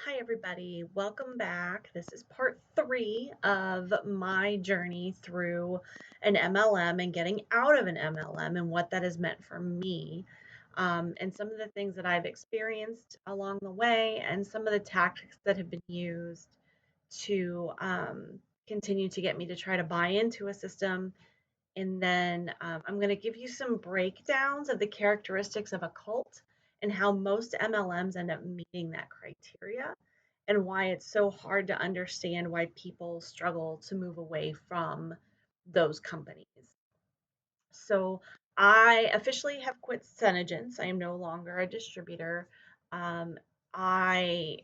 Hi, everybody. Welcome back. This is part 3 of my journey through an MLM and getting out of an MLM and what that has meant for me, and some of the things that I've experienced along the way, and some of the tactics that have been used to continue to get me to try to buy into a system. And then I'm going to give you some breakdowns of the characteristics of a cult and how most MLMs end up meeting that criteria, and why it's so hard to understand why people struggle to move away from those companies. So I officially have quit SeneGence. I am no longer a distributor. Um, I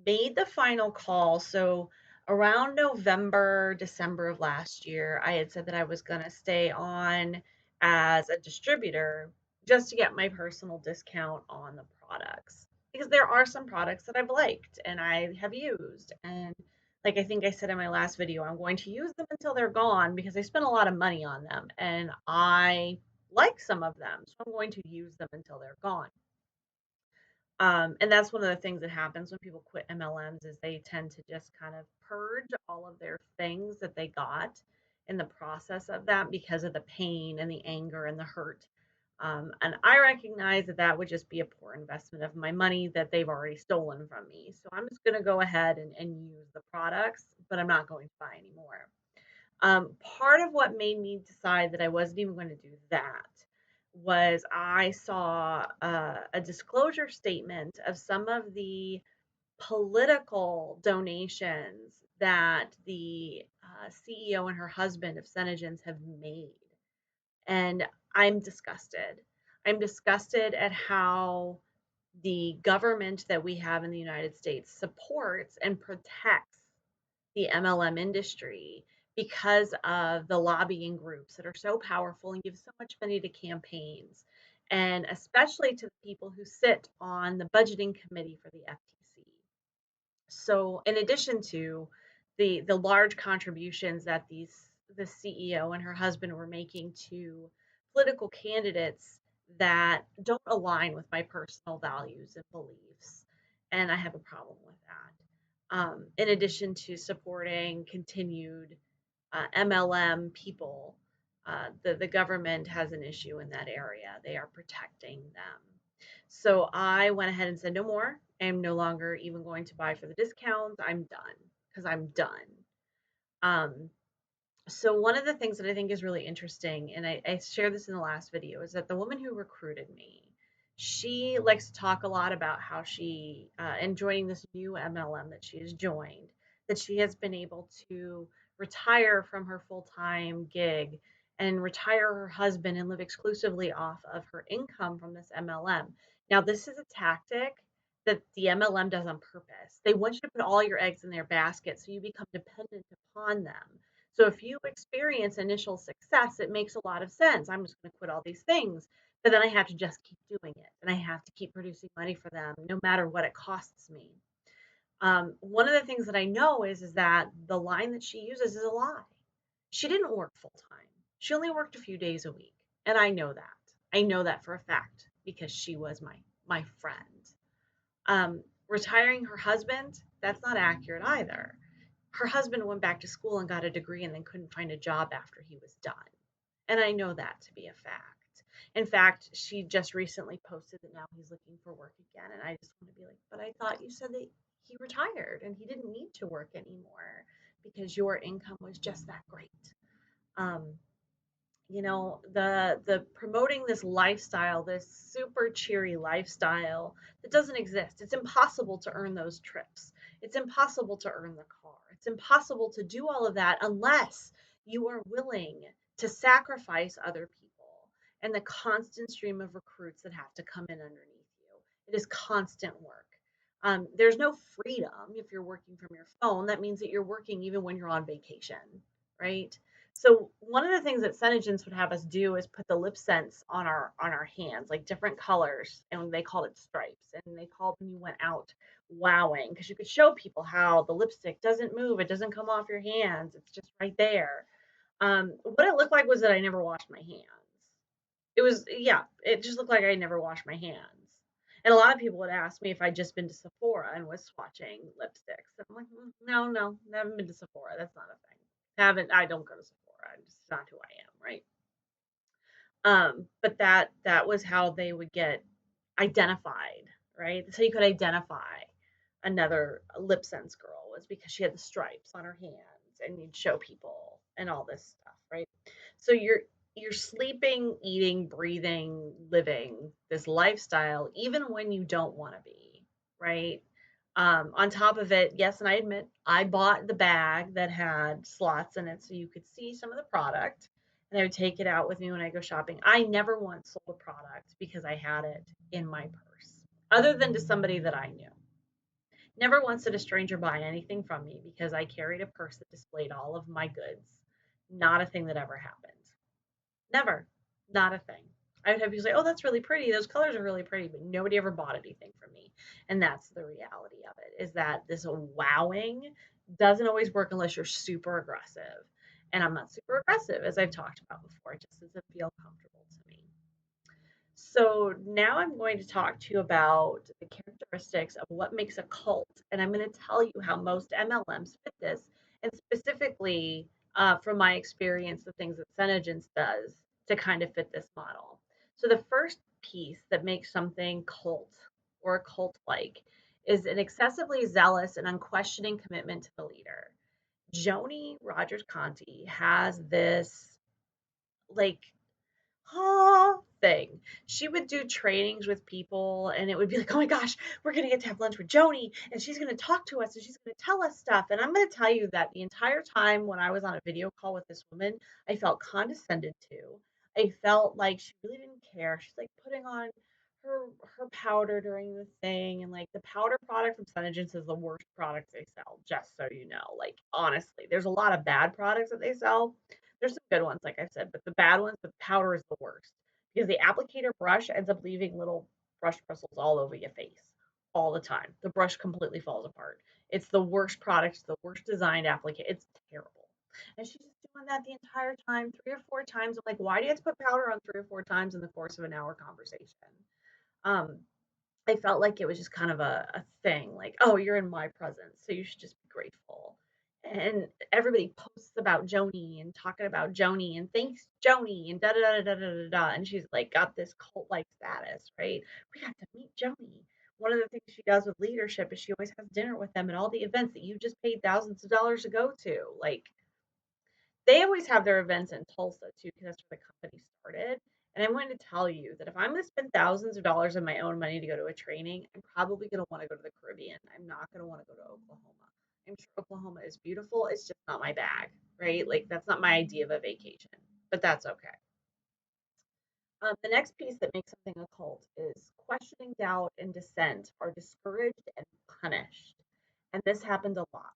made the final call. So around November, December of last year, I had said that I was going to stay on as a distributor just to get my personal discount on the products. Because there are some products that I've liked and I have used. And like I think I said in my last video, I'm going to use them until they're gone because I spent a lot of money on them and I like some of them. So I'm going to use them until they're gone. And that's one of the things that happens when people quit MLMs is they tend to just kind of purge all of their things that they got in the process of that because of the pain and the anger and the hurt. And I recognize that that would just be a poor investment of my money that they've already stolen from me. So I'm just going to go ahead and use the products, but I'm not going to buy anymore. Part of what made me decide that I wasn't even going to do that was I saw a disclosure statement of some of the political donations that the CEO and her husband of SeneGence have made. And I'm disgusted. I'm disgusted at how the government that we have in the United States supports and protects the MLM industry because of the lobbying groups that are so powerful and give so much money to campaigns, and especially to the people who sit on the budgeting committee for the FTC. So, in addition to the large contributions that the CEO and her husband were making to political candidates that don't align with my personal values and beliefs, and I have a problem with that. In addition to supporting continued MLM people, the government has an issue in that area. They are protecting them. So I went ahead and said, no more. I'm no longer even going to buy for the discounts. I'm done because I'm done. Um, so one of the things that I think is really interesting, and I shared this in the last video, is that the woman who recruited me, she likes to talk a lot about how she, in joining this new MLM that she has joined, that she has been able to retire from her full-time gig and retire her husband and live exclusively off of her income from this MLM. Now, this is a tactic that the MLM does on purpose. They want you to put all your eggs in their basket so you become dependent upon them. So if you experience initial success, it makes a lot of sense. I'm just going to quit all these things, but then I have to just keep doing it and I have to keep producing money for them no matter what it costs me. One of the things that I know is that the line that she uses is a lie. She didn't work full time. She only worked a few days a week, and I know that. I know that for a fact because she was my friend. Retiring her husband, that's not accurate either. Her husband went back to school and got a degree and then couldn't find a job after he was done. And I know that to be a fact. In fact, she just recently posted that now he's looking for work again. And I just want to be like, but I thought you said that he retired and he didn't need to work anymore because your income was just that great. Um, the promoting this lifestyle, this super cheery lifestyle that doesn't exist. It's impossible to earn those trips. It's impossible to earn the car. It's impossible to do all of that unless you are willing to sacrifice other people and the constant stream of recruits that have to come in underneath you. It is constant work. There's no freedom if you're working from your phone. That means that you're working even when you're on vacation, right? So one of the things that SeneGence would have us do is put the lip sense on our hands, like different colors, and they called it stripes. And they called when you went out wowing because you could show people how the lipstick doesn't move, it doesn't come off your hands, it's just right there. What it looked like was that I never washed my hands. It was, yeah, it just looked like I never washed my hands. And a lot of people would ask me if I'd just been to Sephora and was swatching lipsticks. And I'm like, no, no, haven't been to Sephora. That's not a thing. I don't go to Sephora. It's just not who I am, right? But that was how they would get identified, right? So you could identify another lip sense girl was because she had the stripes on her hands and you'd show people and all this stuff, right? So you're sleeping, eating, breathing, living this lifestyle even when you don't want to be, right? On top of it, yes, and I admit I bought the bag that had slots in it so you could see some of the product and I would take it out with me when I go shopping. I never once sold a product because I had it in my purse, other than to somebody that I knew. Never once did a stranger buy anything from me because I carried a purse that displayed all of my goods. Not a thing that ever happened. Never. Not a thing. I would have people say, "Oh, that's really pretty. Those colors are really pretty," but nobody ever bought anything from me. And that's the reality of it, is that this wowing doesn't always work unless you're super aggressive. And I'm not super aggressive, as I've talked about before. It just doesn't feel comfortable to me. So now I'm going to talk to you about the characteristics of what makes a cult, and I'm going to tell you how most MLMs fit this, and specifically from my experience, the things that SeneGence does to kind of fit this model. So the first piece that makes something cult or cult-like is an excessively zealous and unquestioning commitment to the leader. Joni Rogers Conti has this like thing. She would do trainings with people, and it would be like, oh my gosh, we're going to get to have lunch with Joni, and she's going to talk to us, and she's going to tell us stuff. And I'm going to tell you that the entire time when I was on a video call with this woman, I felt condescended to. I felt like she really didn't care. She's like putting on her her powder during the thing, and like the powder product from SeneGence is the worst product they sell, just so you know. Like honestly, there's a lot of bad products that they sell. There's some good ones, like I said, but the bad ones, the powder is the worst because the applicator brush ends up leaving little brush bristles all over your face all the time. The brush completely falls apart. It's the worst product, the worst designed applicator. It's terrible. And she's just doing that the entire time, 3 or 4 times. I'm like, why do you have to put powder on 3 or 4 times in the course of an hour conversation? Um, I felt like it was just kind of a thing, like, oh, you're in my presence, so you should just be grateful. And everybody posts about Joni and talking about Joni and thanks Joni and da da da da da da da. And she's like got this cult like status, right? We got to meet Joni. One of the things she does with leadership is she always has dinner with them at all the events that you just paid thousands of dollars to go to. Like they always have their events in Tulsa too, because that's where the company started. And I'm going to tell you that if I'm going to spend thousands of dollars of my own money to go to a training, I'm probably going to want to go to the Caribbean. I'm not going to want to go to Oklahoma. I'm sure Oklahoma is beautiful. It's just not my bag, right? Like that's not my idea of a vacation, but that's okay. The next piece that makes something a cult is questioning, doubt, and dissent are discouraged and punished. And this happened a lot.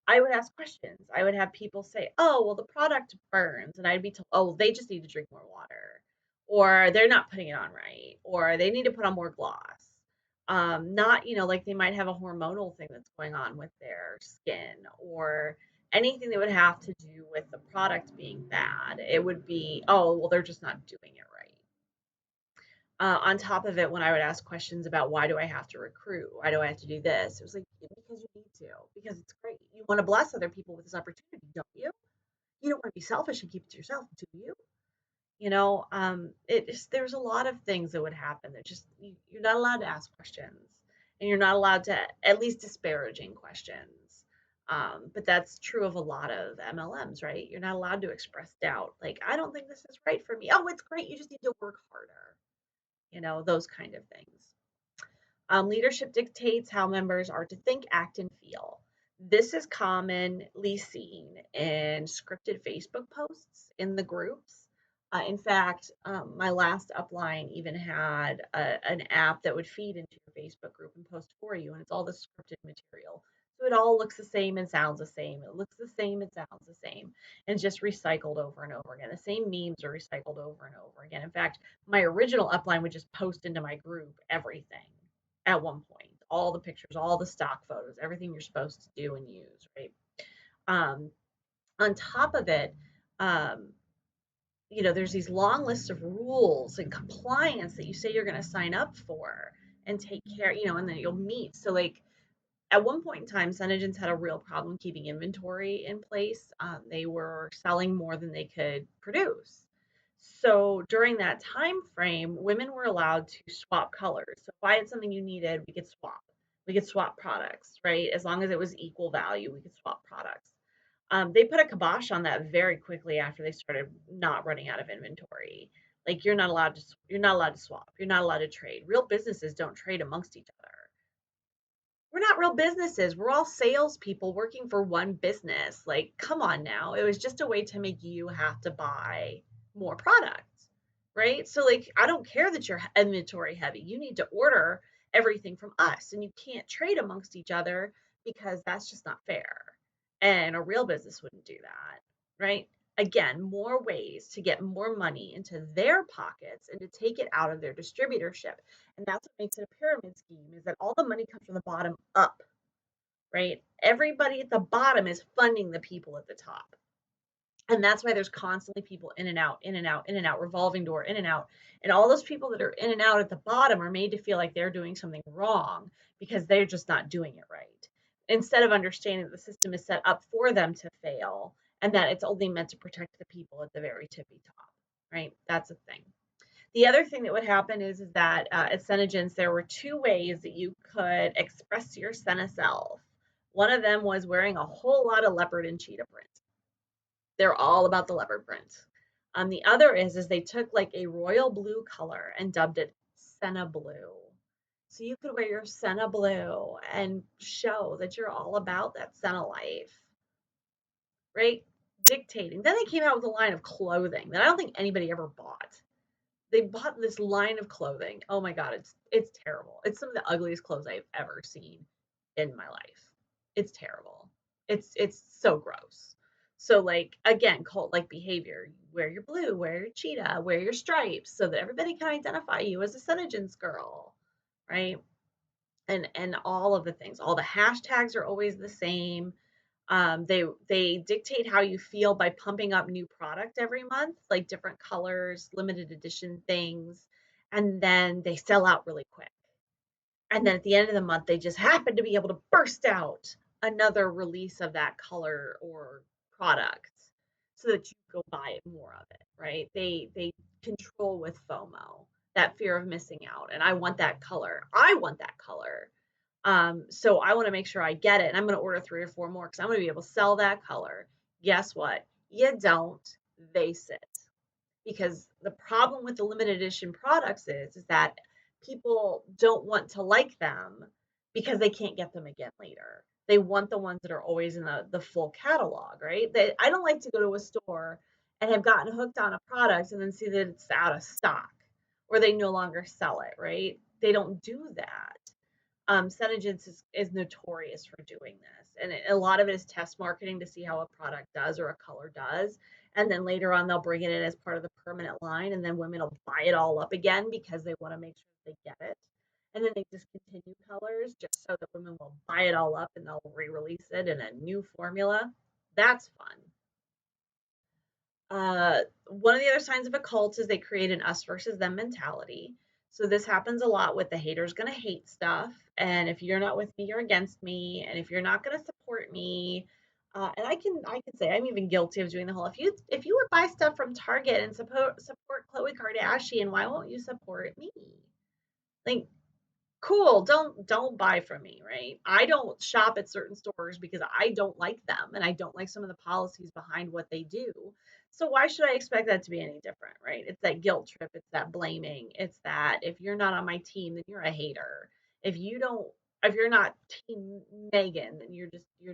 I would ask questions. I would have people say, oh, well, the product burns. And I'd be told, oh, they just need to drink more water. Or they're not putting it on right. Or they need to put on more gloss. Not, like they might have a hormonal thing that's going on with their skin or anything that would have to do with the product being bad. It would be, oh, well, they're just not doing it right. On top of it, when I would ask questions about why do I have to recruit? Why do I have to do this? It was like, because you need to, because it's great. You want to bless other people with this opportunity, don't you? You don't want to be selfish and keep it to yourself, do you? It just, there's a lot of things that would happen that just, you're not allowed to ask questions and you're not allowed to, at least disparaging questions. But that's true of a lot of MLMs, right? You're not allowed to express doubt. Like, I don't think this is right for me. Oh, it's great. You just need to work harder, those kind of things. Leadership dictates how members are to think, act, and feel. This is commonly seen in scripted Facebook posts in the groups. In fact, my last upline even had an app that would feed into your Facebook group and post for you, and it's all the scripted material. So it all looks the same and sounds the same. It looks the same and sounds the same, and just recycled over and over again. The same memes are recycled over and over again. In fact, my original upline would just post into my group everything at one point, all the pictures, all the stock photos, everything you're supposed to do and use, right? Um, on top of it, um, there's these long lists of rules and compliance that you say you're going to sign up for. and take care, and then you'll meet. So like at one point in time, SeneGence had a real problem keeping inventory in place. They were selling more than they could produce. So during that time frame, women were allowed to swap colors. So if I had something you needed, we could swap. We could swap products, right? As long as it was equal value, we could swap products. They put a kibosh on that very quickly after they started not running out of inventory. Like you're not allowed to swap. You're not allowed to trade. Real businesses don't trade amongst each other. We're not real businesses. We're all salespeople working for one business. Like, come on now. It was just a way to make you have to buy more products, right? So, like, I don't care that you're inventory heavy. You need to order everything from us, and you can't trade amongst each other because that's just not fair. And a real business wouldn't do that, right? Again, more ways to get more money into their pockets and to take it out of their distributorship. And that's what makes it a pyramid scheme, is that all the money comes from the bottom up, right? Everybody at the bottom is funding the people at the top. And that's why there's constantly people in and out, in and out, in and out, revolving door, in and out. And all those people that are in and out at the bottom are made to feel like they're doing something wrong because they're just not doing it right. Instead of understanding that the system is set up for them to fail and that it's only meant to protect the people at the very tippy top, right? That's a thing. The other thing that would happen is that at SeneGence, there were two ways that you could express your Sena self. One of them was wearing a whole lot of leopard and cheetah print. They're all about the leopard print. The other is they took like a royal blue color and dubbed it Sena blue. So you could wear your Sena blue and show that you're all about that Sena life, right? Dictating. Then they came out with a line of clothing that I don't think anybody ever bought. They bought this line of clothing. Oh my god, it's terrible. It's some of the ugliest clothes I've ever seen in my life. It's terrible. It's so gross. So like again, cult like behavior. Wear your blue, wear your cheetah, wear your stripes so that everybody can identify you as a SeneGence girl, right? And all of the things. All the hashtags are always the same. They dictate how you feel by pumping up new product every month, like different colors, limited edition things, and then they sell out really quick. And then at the end of the month, they just happen to be able to burst out another release of that color or product so that you go buy it more of it, right? They control with FOMO, that fear of missing out. And I want that color. I want that color. So I want to make sure I get it. And I'm going to order 3 or 4 more because I'm going to be able to sell that color. Guess what? You don't. They sit. Because the problem with the limited edition products is that people don't want to like them because they can't get them again later. They want the ones that are always in the full catalog, right? I don't like to go to a store and have gotten hooked on a product and then see that it's out of stock or they no longer sell it, right? They don't do that. SeneGence is notorious for doing this, and a lot of it is test marketing to see how a product does or a color does, and then later on they'll bring it in as part of the permanent line, and then women will buy it all up again because they want to make sure they get it, and then they discontinue colors just so that women will buy it all up and they'll re-release it in a new formula. That's fun. One of the other signs of a cult is they create an us versus them mentality. So this happens a lot with the haters gonna hate stuff, and if you're not with me, you're against me, and if you're not gonna support me, and I can say I'm even guilty of doing the whole if you would buy stuff from Target and support Khloe Kardashian, why won't you support me? Like cool, don't buy from me, right? I don't shop at certain stores because I don't like them and I don't like some of the policies behind what they do. So why should I expect that to be any different, right? It's that guilt trip, it's that blaming, it's that if you're not on my team, then you're a hater. If you don't if you're not team Megan, then you're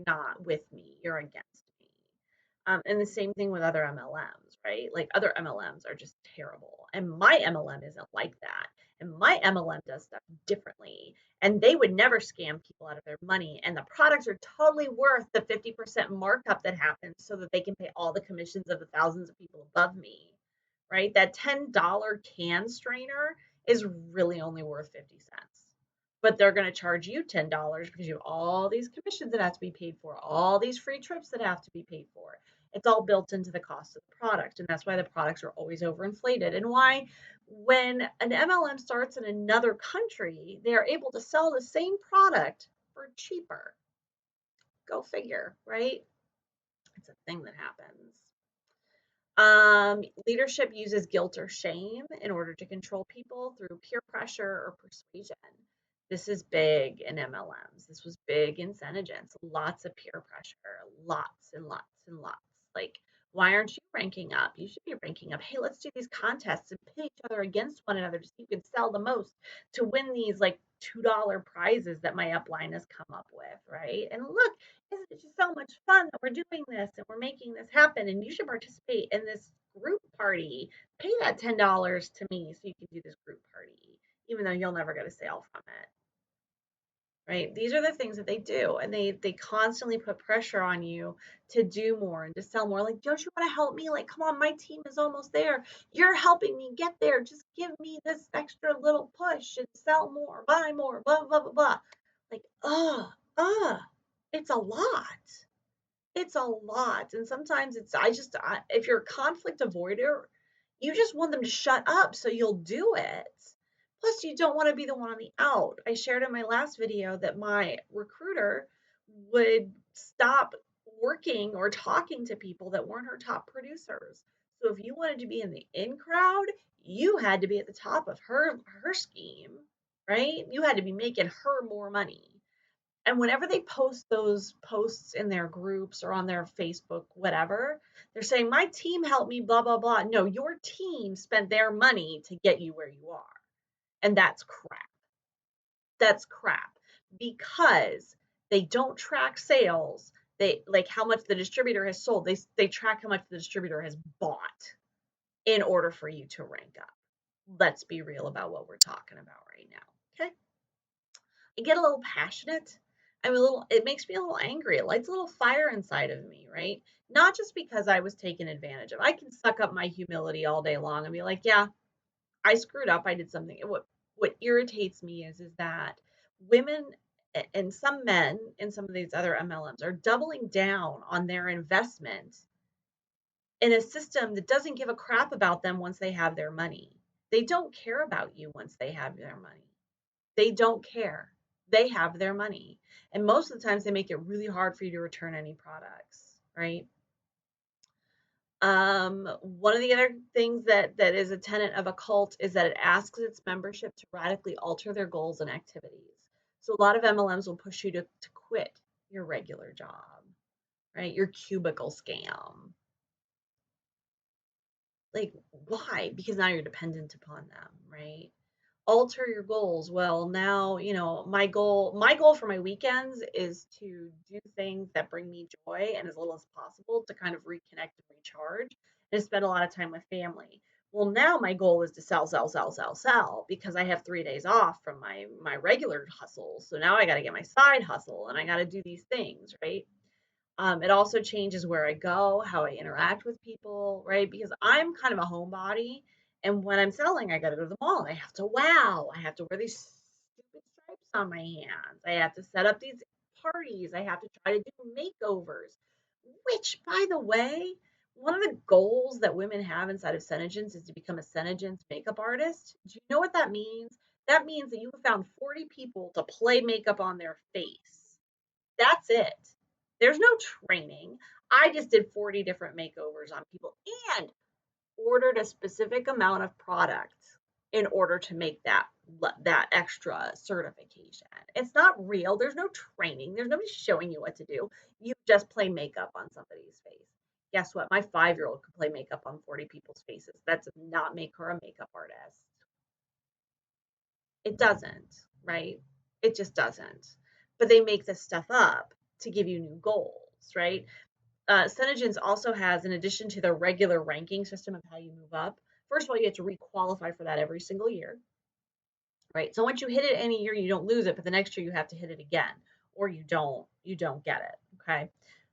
not with me, you're against me. And the same thing with other MLMs, right? Like other MLMs are just terrible. And my MLM isn't like that. And my MLM does stuff differently. And they would never scam people out of their money. And the products are totally worth the 50% markup that happens so that they can pay all the commissions of the thousands of people above me, right? That $10 can strainer is really only worth 50 cents. But they're going to charge you $10 because you have all these commissions that have to be paid for, all these free trips that have to be paid for. It's all built into the cost of the product, and that's why the products are always overinflated and why When an MLM starts in another country, they are able to sell the same product for cheaper. Go figure, right? It's a thing that happens. Leadership uses guilt or shame in order to control people through peer pressure or persuasion. This is big in MLMs. This was big in SeneGence. Lots of peer pressure, lots and lots and lots. Like, why aren't you ranking up? You should be ranking up. Hey, let's do these contests and pit each other against one another to see who can sell the most to win these like $2 prizes that my upline has come up with, right? And look, isn't it just so much fun that we're doing this and we're making this happen? And you should participate in this group party. Pay that $10 to me so you can do this group party, even though you'll never get a sale from it. Right? These are the things that they do, and they constantly put pressure on you to do more and to sell more. Like, don't you want to help me? Like, come on, my team is almost there. You're helping me get there. Just give me this extra little push and sell more, buy more, blah blah blah blah. Like, it's a lot. It's a lot, and sometimes if you're a conflict avoider, you just want them to shut up so you'll do it. Plus, you don't wanna be the one on the out. I shared in my last video that my recruiter would stop working or talking to people that weren't her top producers. So if you wanted to be in the in crowd, you had to be at the top of her scheme, right? You had to be making her more money. And whenever they post those posts in their groups or on their Facebook, whatever, they're saying, my team helped me, blah, blah, blah. No, your team spent their money to get you where you are. And that's crap. That's crap because they don't track sales. They like how much the distributor has sold. They track how much the distributor has bought in order for you to rank up. Let's be real about what we're talking about right now. Okay. I get a little passionate. It makes me a little angry. It lights a little fire inside of me, right? Not just because I was taken advantage of. I can suck up my humility all day long and be like, yeah, I screwed up. I did something. What irritates me is that women and some men in some of these other MLMs are doubling down on their investment in a system that doesn't give a crap about them once they have their money. They don't care about you once they have their money. They don't care. They have their money. And most of the times they make it really hard for you to return any products, right? One of the other things that is a tenet of a cult is that it asks its membership to radically alter their goals and activities. So a lot of MLMs will push you to quit your regular job, right? Your cubicle scam. Like, why? Because now you're dependent upon them, right? Alter your goals. Well, now, my goal for my weekends is to do things that bring me joy and as little as possible to kind of reconnect and recharge and spend a lot of time with family. Well, now my goal is to sell, sell, sell, sell, sell because I have 3 days off from my regular hustle. So now I got to get my side hustle and I got to do these things, right? It also changes where I go, how I interact with people, right? Because I'm kind of a homebody, and when I'm selling, I got to go to the mall. I have to wow. I have to wear these stupid stripes on my hands. I have to set up these parties. I have to try to do makeovers. Which, by the way, one of the goals that women have inside of SeneGence is to become a SeneGence makeup artist. Do you know what that means? That means that you have found 40 people to play makeup on their face. That's it. There's no training. I just did 40 different makeovers on people and ordered a specific amount of product in order to make that extra certification. It's not real. There's no training. There's nobody showing you what to do. You just play makeup on somebody's face. Guess what? My 5-year-old could play makeup on 40 people's faces. That does not make her a makeup artist. It doesn't, right? It just doesn't. But they make this stuff up to give you new goals, right? SeneGence also has, in addition to the regular ranking system of how you move up, first of all, you have to requalify for that every single year, right? So once you hit it any year, you don't lose it, but the next year you have to hit it again, or you don't get it. Okay.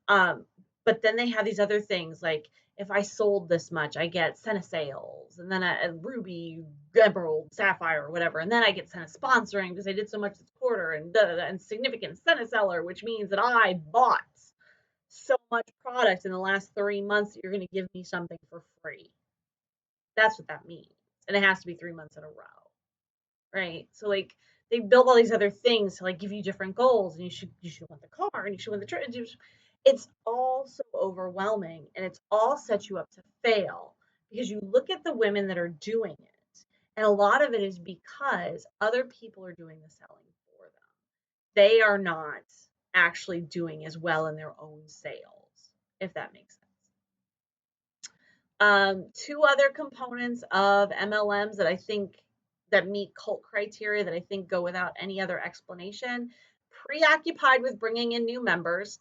Um, but then they have these other things like if I sold this much, I get sales, and then a ruby, emerald, sapphire, or whatever, and then I get sponsoring because I did so much this quarter, and and significant seller, which means that I bought so much product in the last 3 months that you're going to give me something for free. That's what that means. and it has to be 3 months in a row, right? So like they build all these other things to like give you different goals, and you should want the car, and you should want the trip. It's all so overwhelming, and it's all set you up to fail because you look at the women that are doing it, and a lot of it is because other people are doing the selling for them. They are not actually doing as well in their own sales, if that makes sense. Two other components of MLMs that I think that meet cult criteria that I think go without any other explanation: preoccupied with bringing in new members,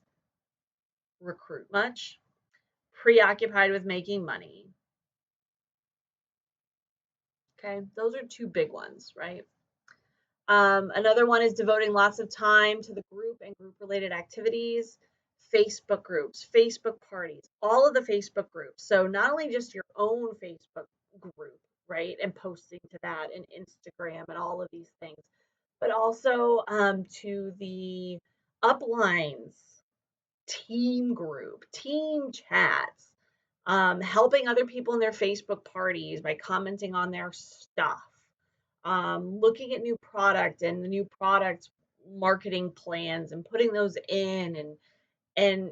recruit much, preoccupied with making money. Okay, those are two big ones, right? Another one is devoting lots of time to the group and group related activities, Facebook groups, Facebook parties, all of the Facebook groups. So, not only just your own Facebook group, right, and posting to that and Instagram and all of these things, but also to the uplines, team group, team chats, helping other people in their Facebook parties by commenting on their stuff, looking at new product and the new product marketing plans and putting those in, and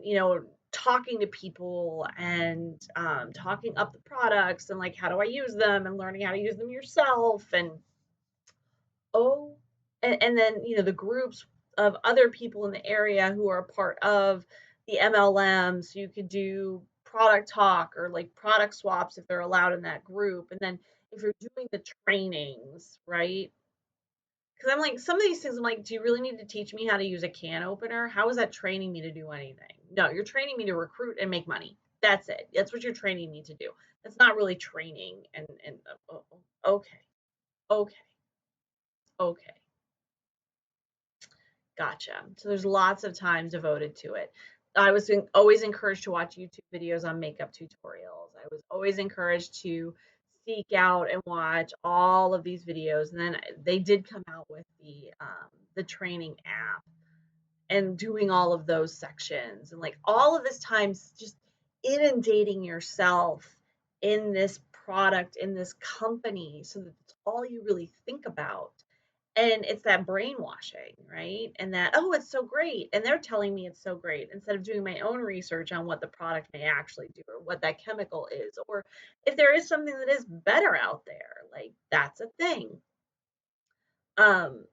talking to people and talking up the products and like how do I use them and learning how to use them yourself, and oh, and then the groups of other people in the area who are a part of the MLMs. You could do product talk or like product swaps if they're allowed in that group. And then if you're doing the trainings, right? Because I'm like, some of these things, I'm like, do you really need to teach me how to use a can opener? How is that training me to do anything? No, you're training me to recruit and make money. That's it. That's what you're training me to do. That's not really training. Okay, okay, okay. Gotcha. So there's lots of time devoted to it. I was always encouraged to watch YouTube videos on makeup tutorials. I was always encouraged to seek out and watch all of these videos. And then they did come out with the training app and doing all of those sections, and like all of this time just inundating yourself in this product, in this company, so that it's all you really think about. And it's that brainwashing, right? And that, oh, it's so great. And they're telling me it's so great instead of doing my own research on what the product may actually do or what that chemical is, or if there is something that is better out there, like that's a thing. Um,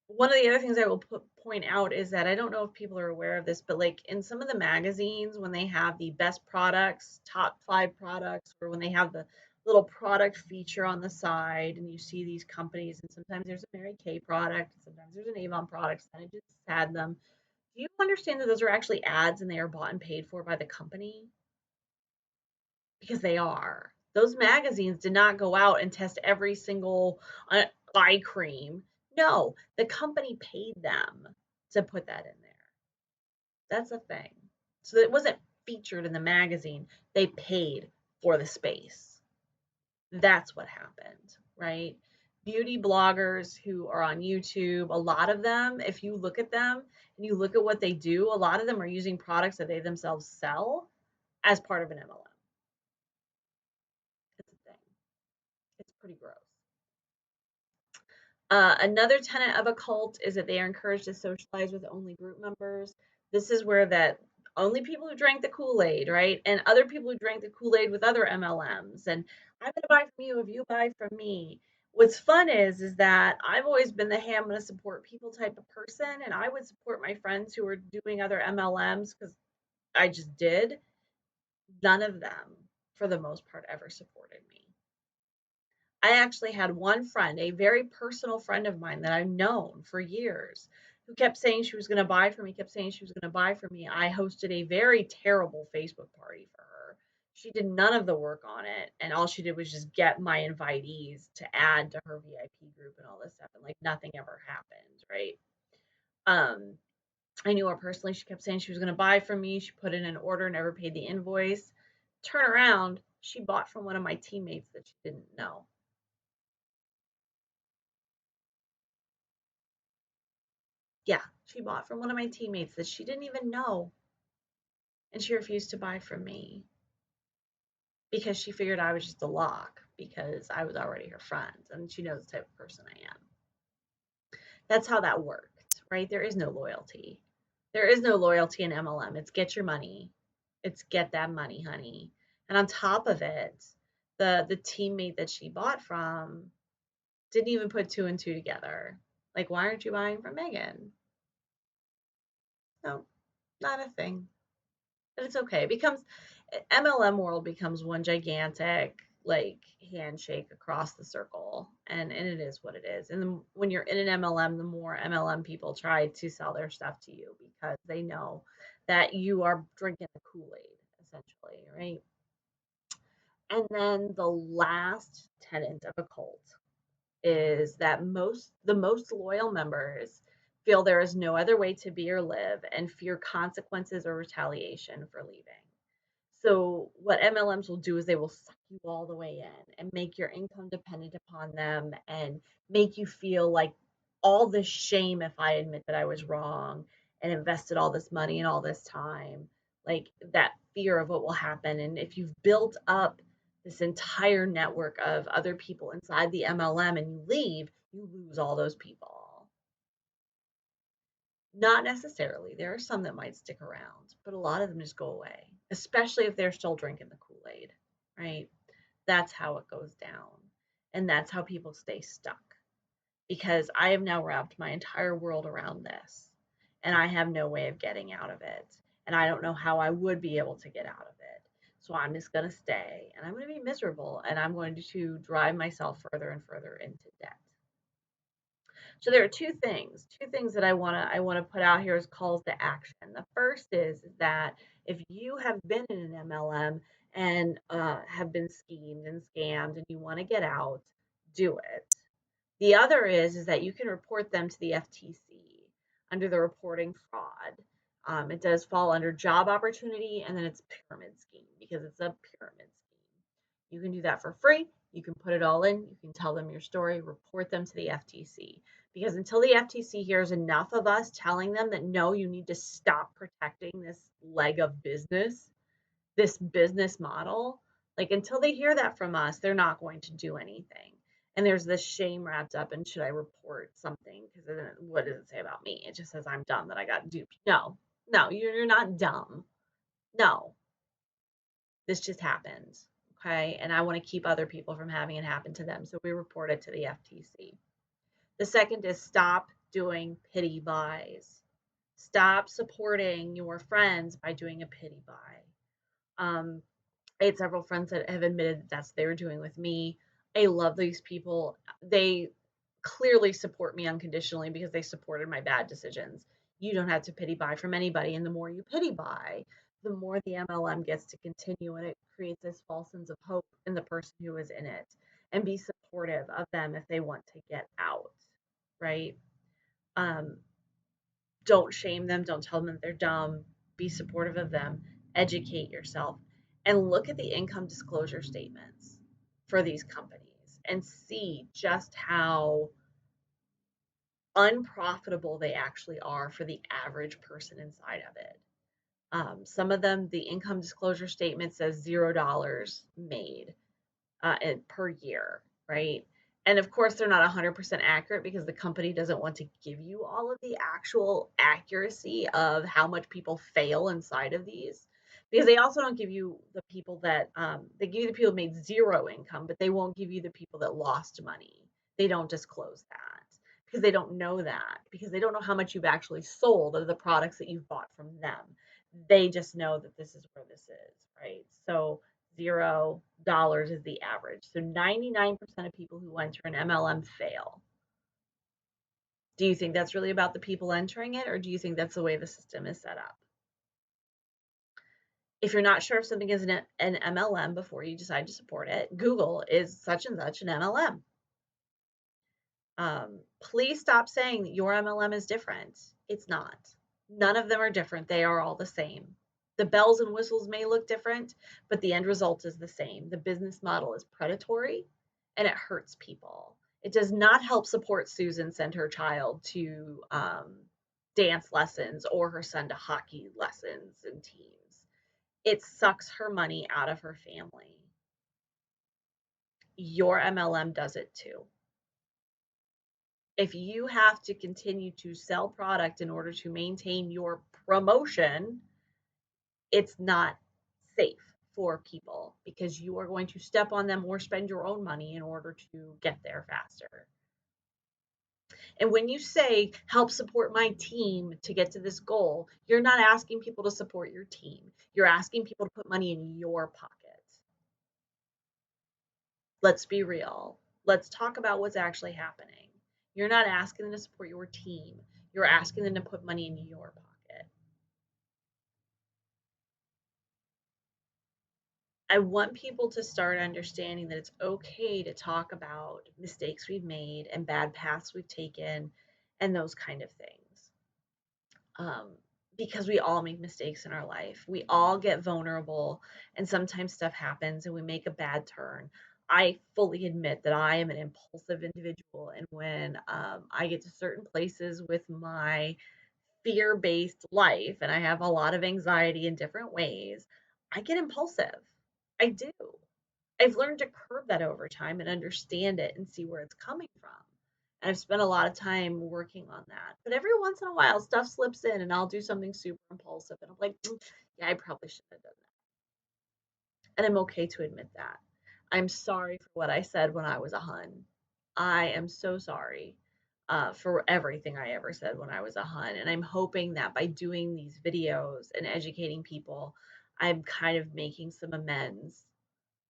One of the other things I will point out is that I don't know if people are aware of this, but like in some of the magazines, when they have the best products, top 5 products, or when they have the little product feature on the side, and you see these companies, and sometimes there's a Mary Kay product, and sometimes there's an Avon product, and I just had them. Do you understand that those are actually ads and they are bought and paid for by the company? Because they are. Those magazines did not go out and test every single eye cream. No, the company paid them to put that in there. That's a thing. So it wasn't featured in the magazine. They paid for the space. That's what happened, right? Beauty bloggers who are on YouTube, a lot of them, if you look at them and you look at what they do, a lot of them are using products that they themselves sell as part of an MLM. It's a thing. It's pretty gross. Another tenet of a cult is that they are encouraged to socialize with only group members. This is where that only people who drank the Kool-Aid, right? And other people who drank the Kool-Aid with other MLMs. And I'm going to buy from you if you buy from me. What's fun is that I've always been the hey, I'm going to support people type of person. And I would support my friends who were doing other MLMs because I just did. None of them, for the most part, ever supported me. I actually had one friend, a very personal friend of mine that I've known for years, who kept saying she was going to buy from me, kept saying she was going to buy from me. I hosted a very terrible Facebook party for her. She did none of the work on it, and all she did was just get my invitees to add to her VIP group and all this stuff, and like nothing ever happened, right? Um, I knew her personally. She kept saying she was going to buy from me. She put in an order, never paid the invoice. Turn around, she bought from one of my teammates that she didn't know. Yeah, she bought from one of my teammates that she didn't even know, and she refused to buy from me because she figured I was just a lock. because I was already her friend and she knows the type of person I am. That's how that worked, right? There is no loyalty. There is no loyalty in MLM. It's get your money. It's get that money, honey. And on top of it, the teammate that she bought from didn't even put two and two together. Like, why aren't you buying from Megan? No, not a thing. But it's okay. It becomes MLM world becomes one gigantic like handshake across the circle, and it is what it is. And when you're in an MLM, the more MLM people try to sell their stuff to you because they know that you are drinking the Kool-Aid, essentially, right? And then the last tenet of a cult is that the most loyal members feel there is no other way to be or live and fear consequences or retaliation for leaving. So what MLMs will do is they will suck you all the way in and make your income dependent upon them and make you feel like all this shame if I admit that I was wrong and invested all this money and all this time, like that fear of what will happen. And if you've built up this entire network of other people inside the MLM and you leave, you lose all those people. Not necessarily. There are some that might stick around, but a lot of them just go away, especially if they're still drinking the Kool-Aid, right? That's how it goes down. And that's how people stay stuck because I have now wrapped my entire world around this and I have no way of getting out of it. And I don't know how I would be able to get out of it. So I'm just going to stay and I'm going to be miserable and I'm going to drive myself further and further into debt. So there are two things that I want to put out here as calls to action. The first is that if you have been in an MLM and have been schemed and scammed and you want to get out, do it. The other is that you can report them to the FTC under the reporting fraud. It does fall under job opportunity and then it's pyramid scheme because it's a pyramid scheme. You can do that for free. You can put it all in. You can tell them your story, report them to the FTC. Because until the FTC hears enough of us telling them that no, you need to stop protecting this leg of business, this business model, like until they hear that from us, they're not going to do anything. And there's this shame wrapped up in should I report something? Because what does it say about me? It just says I'm dumb that I got duped. No, no, you're not dumb. No, this just happened. Okay. And I want to keep other people from having it happen to them. So we report it to the FTC. The second is stop doing pity buys. Stop supporting your friends by doing a pity buy. I had several friends that have admitted that that's what they were doing with me. I love these people. They clearly support me unconditionally because they supported my bad decisions. You don't have to pity buy from anybody. And the more you pity buy, the more the MLM gets to continue. And it creates this false sense of hope in the person who is in it and be supportive of them if they want to get out, right? Um, don't shame them. Don't tell them that they're dumb. Be supportive of them. Educate yourself and look at the income disclosure statements for these companies and see just how unprofitable they actually are for the average person inside of it. Some of them, the income disclosure statement says $0 made per year, right? And of course, they're not 100% accurate because the company doesn't want to give you all of the actual accuracy of how much people fail inside of these. Because they also don't give you the people that they give you the people who made zero income, but they won't give you the people that lost money. They don't disclose that because they don't know that because they don't know how much you've actually sold of the products that you've bought from them. They just know that this is where this is, right? So $0 is the average. So 99% of people who enter an MLM fail. Do you think that's really about the people entering it, or do you think that's the way the system is set up? If you're not sure if something is an MLM before you decide to support it, Google is such and such an MLM. Please stop saying that your MLM is different. It's not. None of them are different. They are all the same. The bells and whistles may look different, but the end result is the same. The business model is predatory and it hurts people. It does not help support Susan send her child to dance lessons or her son to hockey lessons and teams. It sucks her money out of her family. your MLM does it too. If you have to continue to sell product in order to maintain your promotion, it's not safe for people because you are going to step on them or spend your own money in order to get there faster. And when you say help support my team to get to this goal, you're not asking people to support your team. You're asking people to put money in your pocket. Let's be real. Let's talk about what's actually happening. You're not asking them to support your team. You're asking them to put money in your pocket. I want people to start understanding that it's okay to talk about mistakes we've made and bad paths we've taken and those kind of things. Um, because we all make mistakes in our life. We all get vulnerable, and sometimes stuff happens and we make a bad turn. I fully admit that I am an impulsive individual, and when I get to certain places with my fear based life and I have a lot of anxiety in different ways, I get impulsive. I do. I've learned to curb that over time and understand it and see where it's coming from. And I've spent a lot of time working on that. But every once in a while, stuff slips in and I'll do something super impulsive. And I'm like, yeah, I probably shouldn't have done that. And I'm okay to admit that. I'm sorry for what I said when I was a hun. I am so sorry for everything I ever said when I was a hun. And I'm hoping that by doing these videos and educating people, I'm kind of making some amends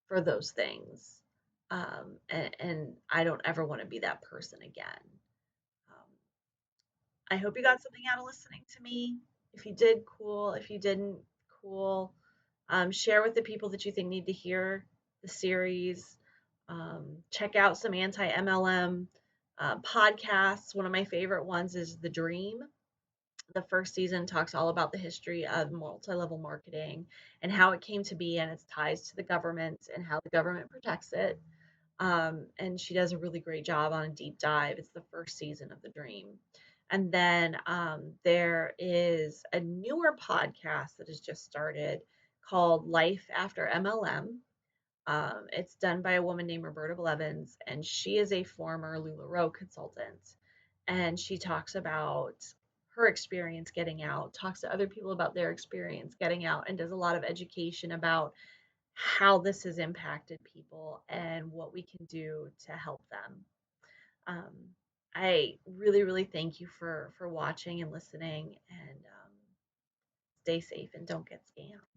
for those things. And I don't ever want to be that person again. Um, I hope you got something out of listening to me. If you did, cool. If you didn't, cool. Share with the people that you think need to hear the series. Check out some anti MLM podcasts. One of my favorite ones is The Dream. The first season talks all about the history of multi-level marketing and how it came to be and its ties to the government and how the government protects it. And she does a really great job on a deep dive. It's the first season of The Dream. And then there is a newer podcast that has just started called Life After MLM. It's done by a woman named Roberta Blevins, and she is a former LuLaRoe consultant. And she talks about her experience getting out, talks to other people about their experience getting out, and does a lot of education about how this has impacted people and what we can do to help them. Um, I really, really thank you for watching and listening, and stay safe and don't get scammed.